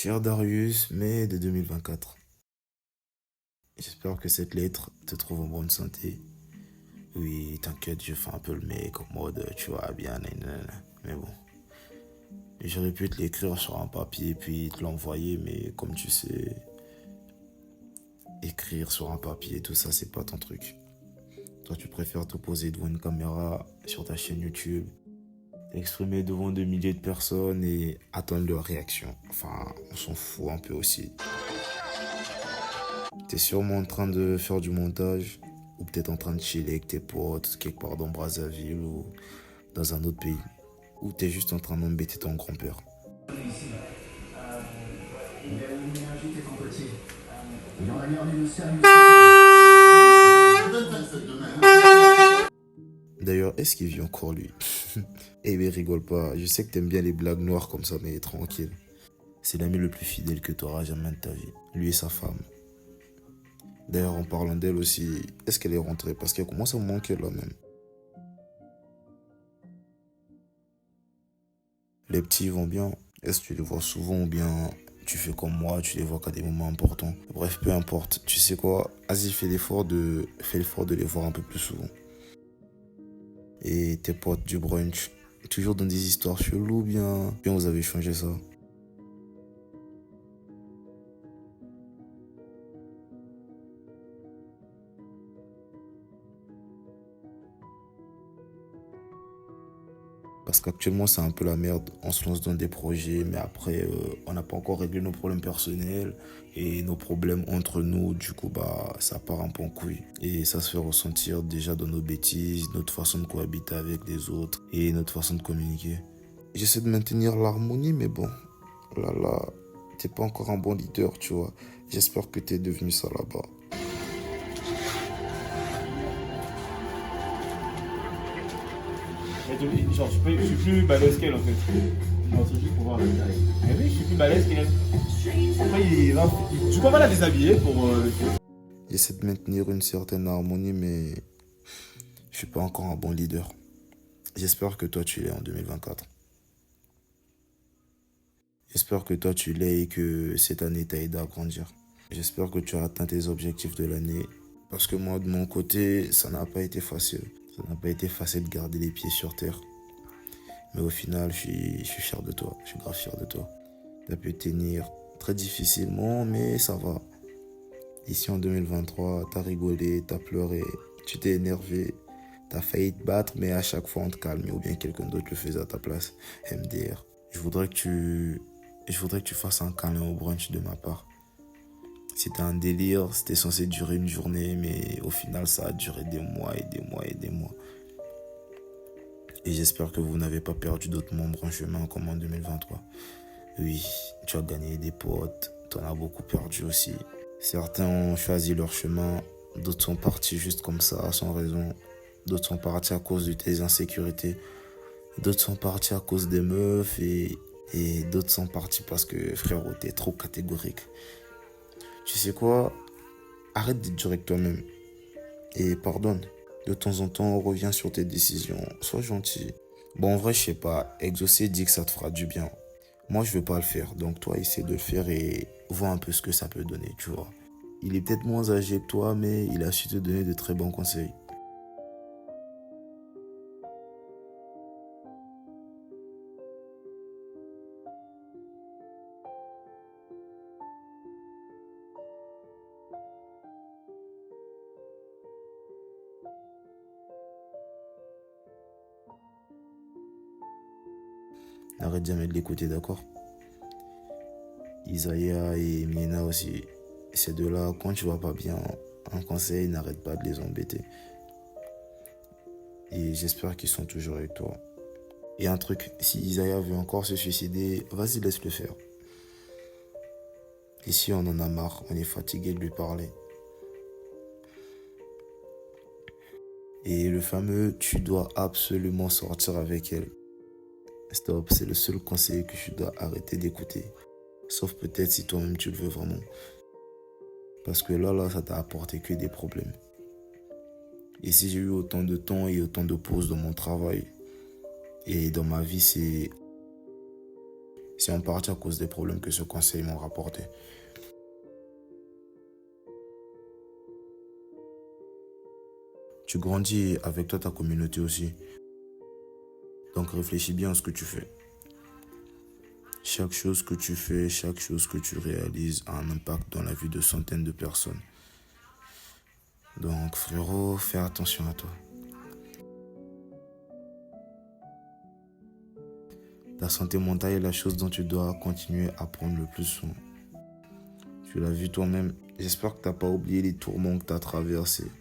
Cher Darius, mai de 2024. J'espère que cette lettre te trouve en bonne santé. Oui, t'inquiète, je fais un peu le mec en mode tu vas bien, nanana. Mais bon, j'aurais pu te l'écrire sur un papier puis te l'envoyer, mais comme tu sais, écrire sur un papier, tout ça, c'est pas ton truc. Toi, tu préfères te poser devant une caméra sur ta chaîne YouTube, t'exprimer devant des milliers de personnes et attendre leur réaction. Enfin, on s'en fout un peu aussi. T'es sûrement en train de faire du montage ou peut-être en train de chiller avec tes potes quelque part dans Brazzaville ou dans un autre pays. Ou t'es juste en train d'embêter ton grand-père. D'ailleurs, est-ce qu'il vit encore lui? Eh bien, rigole pas. Je sais que t'aimes bien les blagues noires comme ça, mais tranquille. C'est l'ami le plus fidèle que t'auras jamais de ta vie. Lui et sa femme. D'ailleurs, en parlant d'elle aussi, est-ce qu'elle est rentrée? Parce qu'elle commence à me manquer là même. Les petits vont bien. Est-ce que tu les vois souvent ou bien tu fais comme moi, tu les vois qu'à des moments importants? Bref, peu importe. Tu sais quoi? Vas-y, fais l'effort de les voir un peu plus souvent. Et tes potes du brunch, toujours dans des histoires cheloues, bien vous avez changé ça. Parce qu'actuellement, c'est un peu la merde. On se lance dans des projets, mais après, on n'a pas encore réglé nos problèmes personnels et nos problèmes entre nous. Du coup, bah, ça part un peu en couille. Et ça se fait ressentir déjà dans nos bêtises, notre façon de cohabiter avec les autres et notre façon de communiquer. J'essaie de maintenir l'harmonie, mais bon, là, t'es pas encore un bon leader, tu vois. J'espère que t'es devenu ça là-bas. Genre, je suis plus balèze qu'elle en fait. Non, c'est juste pour voir la taille. Mais oui, je suis plus balèze qu'elle. Après, tu peux pas la déshabiller pour. J'essaie de maintenir une certaine harmonie, mais je suis pas encore un bon leader. J'espère que toi tu l'es en 2024. J'espère que toi tu l'es et que cette année t'a aidé à grandir. J'espère que tu as atteint tes objectifs de l'année. Parce que moi, de mon côté, ça n'a pas été facile. Ça n'a pas été facile de garder les pieds sur terre. Mais au final, je suis fier de toi. Je suis grave fier de toi. Tu as pu tenir très difficilement, mais ça va. Ici en 2023, t'as rigolé, t'as pleuré, tu t'es énervé, t'as failli te battre, mais à chaque fois on te calme ou bien quelqu'un d'autre le faisait à ta place. MDR. Je voudrais que tu fasses un câlin au brunch de ma part. C'était un délire, c'était censé durer une journée, mais au final ça a duré des mois et des mois et des mois. Et j'espère que vous n'avez pas perdu d'autres membres en chemin comme en 2023. Oui, tu as gagné des potes, t'en as beaucoup perdu aussi. Certains ont choisi leur chemin, d'autres sont partis juste comme ça, sans raison. D'autres sont partis à cause de tes insécurités. D'autres sont partis à cause des meufs et d'autres sont partis parce que frérot, t'es trop catégorique. Tu sais quoi? Arrête d'être dur avec toi-même et pardonne. De temps en temps, reviens sur tes décisions. Sois gentil. Bon, en vrai, je sais pas. Exaucer dit que ça te fera du bien. Moi, je veux pas le faire. Donc, toi, essaie de le faire et vois un peu ce que ça peut donner, tu vois. Il est peut-être moins âgé que toi, mais il a su te donner de très bons conseils. N'arrête jamais de l'écouter, d'accord? Isaiah et Miena aussi. Ces deux-là, quand tu vas pas bien, un conseil, n'arrête pas de les embêter. Et j'espère qu'ils sont toujours avec toi. Et un truc, si Isaiah veut encore se suicider, vas-y, laisse-le faire. Ici, on en a marre, on est fatigué de lui parler. Et le fameux, tu dois absolument sortir avec elle. Stop, c'est le seul conseil que tu dois arrêter d'écouter. Sauf peut-être si toi-même tu le veux vraiment. Parce que là, ça t'a apporté que des problèmes. Et si j'ai eu autant de temps et autant de pauses dans mon travail et dans ma vie, C'est en partie à cause des problèmes que ce conseil m'ont rapporté. Tu grandis avec toi ta communauté aussi. Donc réfléchis bien à ce que tu fais. Chaque chose que tu fais, chaque chose que tu réalises a un impact dans la vie de centaines de personnes. Donc frérot, fais attention à toi. Ta santé mentale est la chose dont tu dois continuer à prendre le plus soin. Tu l'as vu toi-même. J'espère que tu n'as pas oublié les tourments que tu as traversés.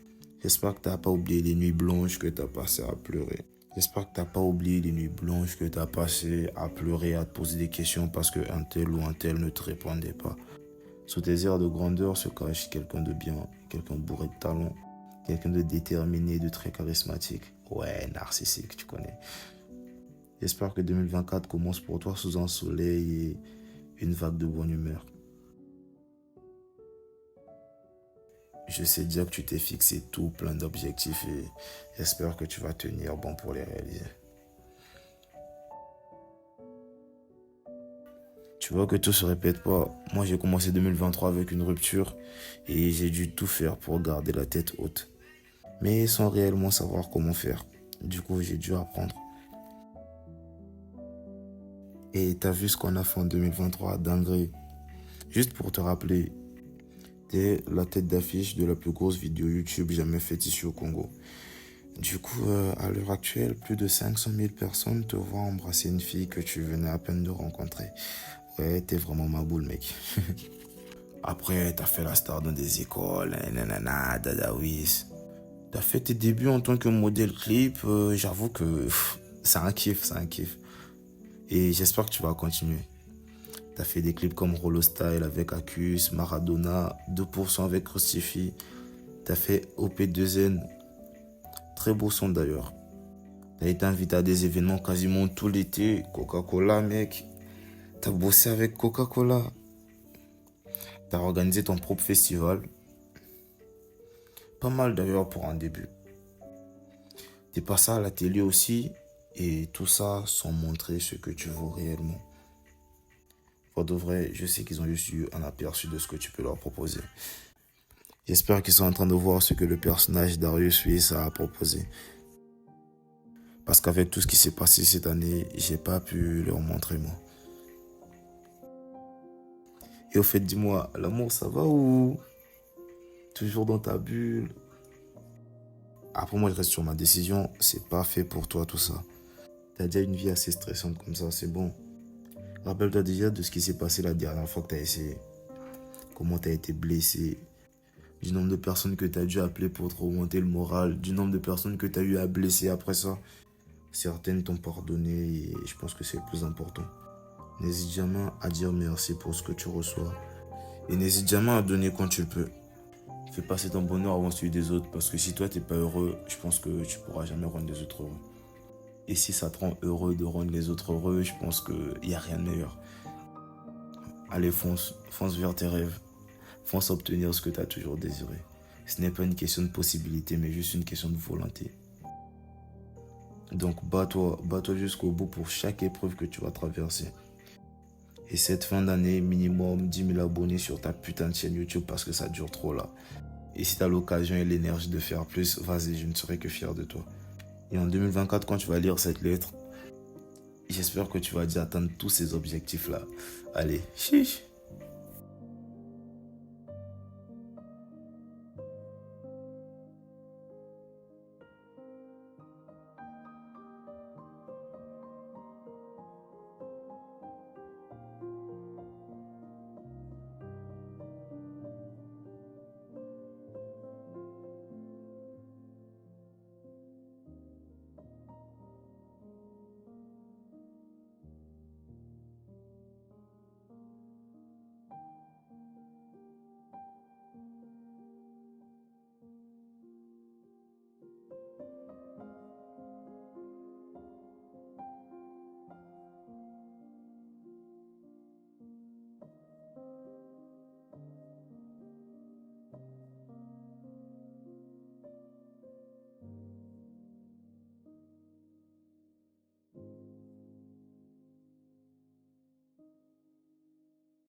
J'espère que tu n'as pas oublié les nuits blanches que tu as passées à pleurer. J'espère que tu n'as pas oublié les nuits blanches que tu as passées à pleurer, à te poser des questions parce qu'un tel ou un tel ne te répondait pas. Sous tes airs de grandeur se cache quelqu'un de bien, quelqu'un bourré de talent, quelqu'un de déterminé, de très charismatique. Ouais, narcissique, tu connais. J'espère que 2024 commence pour toi sous un soleil et une vague de bonne humeur. Je sais déjà que tu t'es fixé tout plein d'objectifs et j'espère que tu vas tenir bon pour les réaliser. Tu vois que tout se répète pas. Moi, j'ai commencé 2023 avec une rupture et j'ai dû tout faire pour garder la tête haute. Mais sans réellement savoir comment faire. Du coup, j'ai dû apprendre. Et t'as vu ce qu'on a fait en 2023, dinguerie. Juste pour te rappeler, t'es la tête d'affiche de la plus grosse vidéo YouTube jamais faite ici au Congo. Du coup, à l'heure actuelle, plus de 500 000 personnes te voient embrasser une fille que tu venais à peine de rencontrer. Ouais, t'es vraiment ma boule, mec. Après, t'as fait la star dans des écoles, nanana, dadaouis. T'as fait tes débuts en tant que modèle clip, j'avoue que c'est un kiff, c'est un kiff. Et j'espère que tu vas continuer. T'as fait des clips comme Rollo Style avec Accus, Maradona, 2% avec Crucifix. T'as fait OP2N, très beau son d'ailleurs. T'as été invité à des événements quasiment tout l'été. Coca-Cola, mec. T'as bossé avec Coca-Cola. T'as organisé ton propre festival. Pas mal d'ailleurs pour un début. T'es passé à la télé aussi. Et tout ça sans montrer ce que tu vaux réellement. Pour de vrai, je sais qu'ils ont juste eu un aperçu de ce que tu peux leur proposer. J'espère qu'ils sont en train de voir ce que le personnage Darius Suisse a proposé. Parce qu'avec tout ce qui s'est passé cette année, j'ai pas pu leur montrer moi. Et au fait, dis-moi, l'amour ça va ou toujours dans ta bulle? Après moi je reste sur ma décision, c'est pas fait pour toi tout ça. T'as déjà une vie assez stressante comme ça, c'est bon. Rappelle-toi déjà de ce qui s'est passé la dernière fois que t'as essayé. Comment t'as été blessé. Du nombre de personnes que t'as dû appeler pour te remonter le moral. Du nombre de personnes que t'as eu à blesser après ça. Certaines t'ont pardonné et je pense que c'est le plus important. N'hésite jamais à dire merci pour ce que tu reçois. Et n'hésite jamais à donner quand tu le peux. Fais passer ton bonheur avant celui des autres. Parce que si toi t'es pas heureux, je pense que tu pourras jamais rendre les autres heureux. Et si ça te rend heureux de rendre les autres heureux, je pense qu'il n'y a rien de meilleur. Allez, fonce vers tes rêves. Fonce obtenir ce que tu as toujours désiré. Ce n'est pas une question de possibilité, mais juste une question de volonté. Donc bats-toi jusqu'au bout pour chaque épreuve que tu vas traverser. Et cette fin d'année, minimum 10 000 abonnés sur ta putain de chaîne YouTube parce que ça dure trop là. Et si tu as l'occasion et l'énergie de faire plus, vas-y, je ne serai que fier de toi. Et en 2024, quand tu vas lire cette lettre, j'espère que tu vas déjà atteindre tous ces objectifs-là. Allez, chiche.